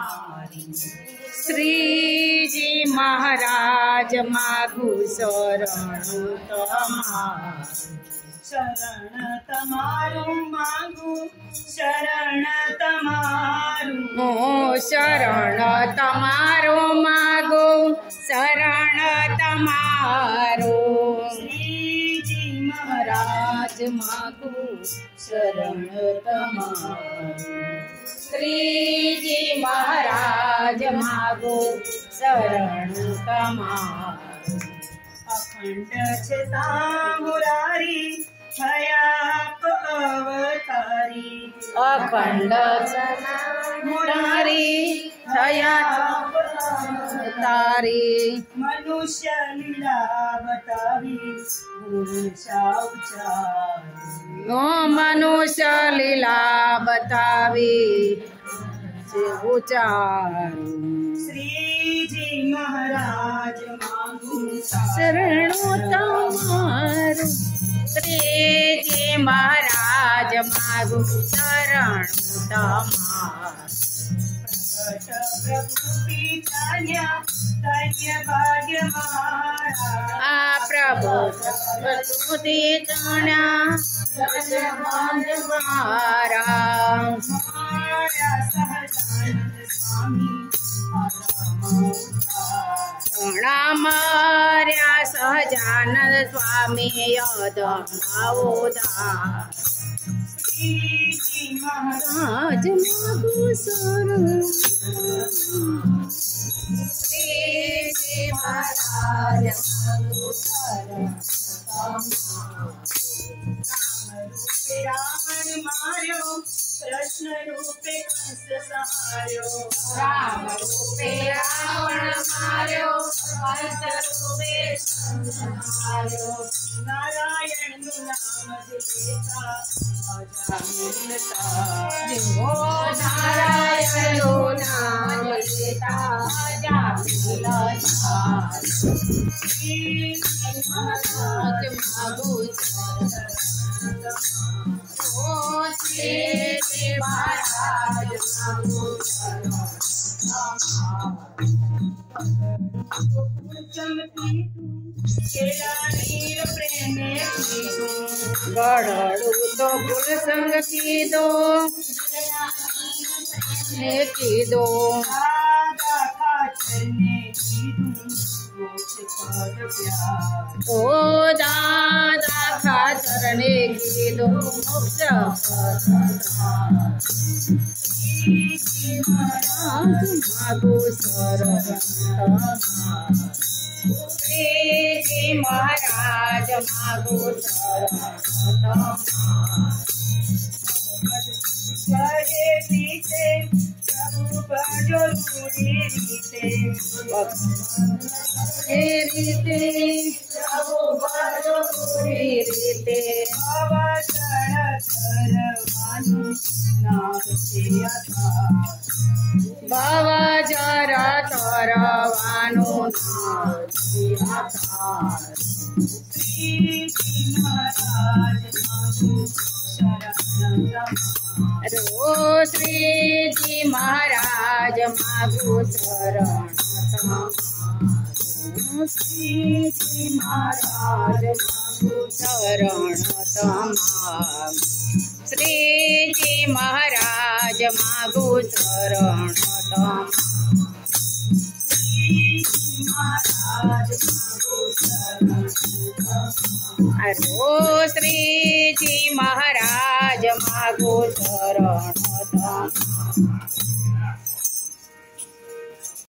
તમારી શ્રીજી મહારાજ માગું શરણું તમારું શરણ તમારું માગું શરણ તમારું શરણ તમારું માગું શરણ તમારું શ્રીજી મહારાજ માગું શરણ તમારું શ્રીજી મહારાજ માગું શરણ તમારું અખંડ છે મુરારી થયા અવતારી અખંડ મુરારી થયા તારી મનુષ્ય લીલા બતાવી ઉચારી મનુષ્ય લીલા બતાવી ઉચારું શ્રીજી મહારાજ માગું શરણું તમારું શ્રીજી મહારાજ માગું શરણું તમારું પ્રભુ પિતાન્યા ધન્ય ભાગ્ય મારા આ પ્રભુ પ્રભુતિ તણા મારા માર્યા સહજાનંદ સ્વામી યદમાવોદા શ્રીજી મહારાજ રાજ માગું શરણ શ્રીજી મહારાજ માગું શરણ રાવણ માર્યો કૃષ્ણ રૂપે કંસ સહાર્યો રામ રૂપે રાવણ માર્યો કંસ રૂપે સંહાર્યો નારાયણનું નામ લેતા અજામિલતા દેવો નારાયણનું નામ લેતા અજામિલતા શ્રીજી મહારાજ માગું શ્રીજી મહારાજ માગું ચમકી કેળા નીર પ્રેમે કીધું ગળડું તો ફૂલ સંગ કીધો ને કીધો દાદા ખાચરને કીધું મોક્ષ પદ પ્યાર ઓ દાદા ખાચર ને કીધો મોક્ષ શ્રીજી મહારાજ માગું શરણ શ્રીજી મહારાજ માગું કરે પીછે પ્રભુ ભજો રૂડી રીતે એ રીતે પ્રભુ ભજો પૂરી રીતે અવતરણ કરવાનું નામ છે યથાર્થ ભવ જરા તરવાનું શ્રીજી મહારાજ માગું શરણ રો શ્રીજી મહારાજ માગું શરણ શ્રીજી મહારાજ માગું શરણ તમામ શ્રીજી મહારાજ માગું શરણ તમામ રો શ્રીજી મહારાજ માગું શરણ તમામ